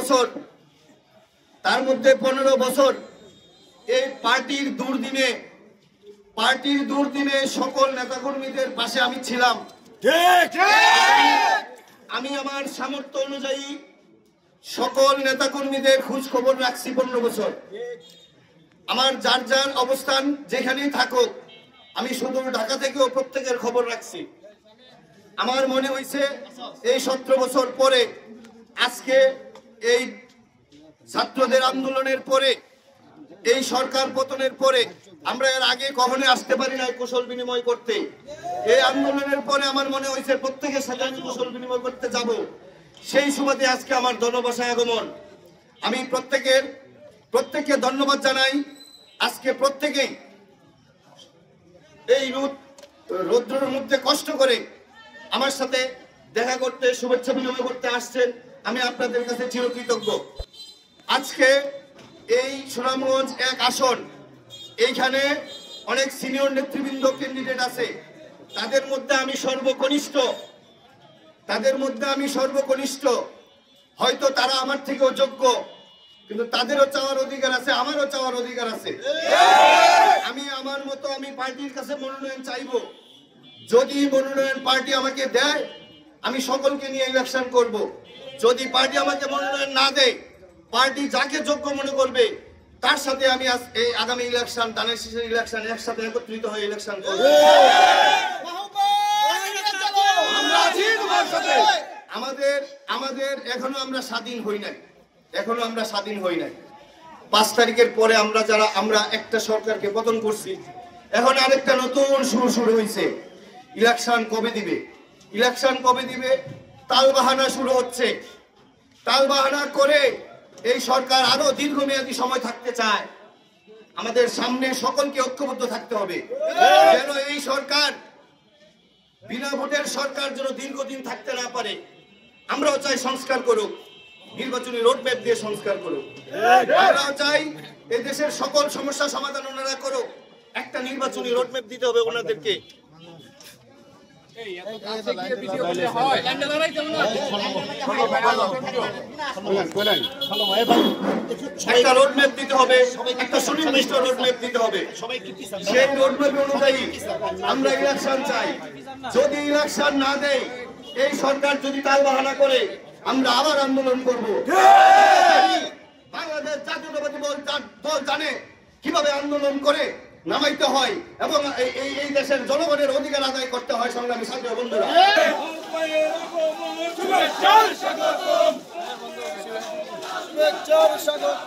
বছর, তার মধ্যে 15 বছর এই পার্টির দুর্দিনে সকল নেতাকর্মীদের পাশে আমি ছিলাম। আমি আমার সামর্থ্য অনুযায়ী সকল নেতাকর্মীদের খোঁজ খবর রাখছি 15 বছর। আমার যার যার অবস্থান যেখানেই থাকুক, আমি শুধু ঢাকা থেকেও প্রত্যেকের খবর রাখছি। আমার মনে হয়েছে এই 17 বছর পরে, আজকে এই ছাত্রদের আন্দোলনের পরে, এই সরকার পতনের পরে, আমরা এর আগে কখনো আসতে পারি না কুশল বিনিময় করতে। এই আন্দোলনের পরে আমার মনে হয়েছে প্রত্যেকের সাথে আমি কুশল বিনিময় করতে যাব। সেই সুবাদে আজকে আমার জনবাসায় আগমন। আমি প্রত্যেককে ধন্যবাদ জানাই। আজকে প্রত্যেকেই এই রৌদ্রের মধ্যে কষ্ট করে আমার সাথে দেখা করতে, শুভেচ্ছা বিনিময় করতে আসছেন। আমি আপনাদের কাছে চিরকৃতজ্ঞ। আজকে এই সুনামগঞ্জ 1 আসন, এইখানে অনেক সিনিয়র নেতৃবৃন্দ ক্যান্ডিডেট আছে। তাদের মধ্যে আমি সর্বকনিষ্ঠ। হয়তো তারা আমার থেকেও যোগ্য, কিন্তু তাদেরও চাওয়ার অধিকার আছে, আমারও চাওয়ার অধিকার আছে। আমি আমার মতো আমি পার্টির কাছে মনোনয়ন চাইব। যদি মনোনয়ন পার্টি আমাকে দেয়, আমি সকলকে নিয়ে ইলেকশন করব। যদি পার্টি আমাকে মনোনয়ন না দেয়, পার্টি যাকে যোগ্য মনে করবে তার সাথে আমি এই আগামী ইলেকশন, ধানের শীষের ইলেকশন একসাথে একত্রিত হয়ে ইলেকশন করব। আমাদের এখনো আমরা স্বাধীন হই নাই। 5 তারিখের পরে আমরা একটা সরকারকে পতন করছি। এখন আরেকটা নতুন শুরু হয়েছে। ইলেকশন কবে দিবে তালবাহানা শুরু হচ্ছে। তালবাহানা করে এই সরকার আরো দীর্ঘমেয়াদী সময় থাকতে চায়। আমাদের সামনে সকলকে ঐক্যবদ্ধ থাকতে হবে, যেন এই সরকার বিনা ভোটের সরকার যেন দীর্ঘদিন থাকতে না পারে। আমরাও চাই সংস্কার করুক, নির্বাচনী রোডম্যাপ দিয়ে সংস্কার করুক। আমরাও চাই এই দেশের সকল সমস্যা সমাধান ওনারা করুক। একটা নির্বাচনী রোডম্যাপ দিতে হবে ওনাদেরকে। একটা রোডম্যাপ দিতে হবে, একটা সুনির্দিষ্ট রোডম্যাপ দিতে হবে। সেই রোডম্যাপ অনুযায়ী আমরা ইলেকশন চাই। যদি ইলেকশন না দেয়, এই সরকার যদি তালবাহানা করে, আমরা আবার আন্দোলন করব। বাংলাদেশ জাতীয়তাবাদী দল জানে কিভাবে আন্দোলন করে নামাইতে হয় এবং এই দেশের জনগণের অধিকার আদায় করতে হয়। সংগ্রামী ছাত্র বন্ধুরা, স্বাগত।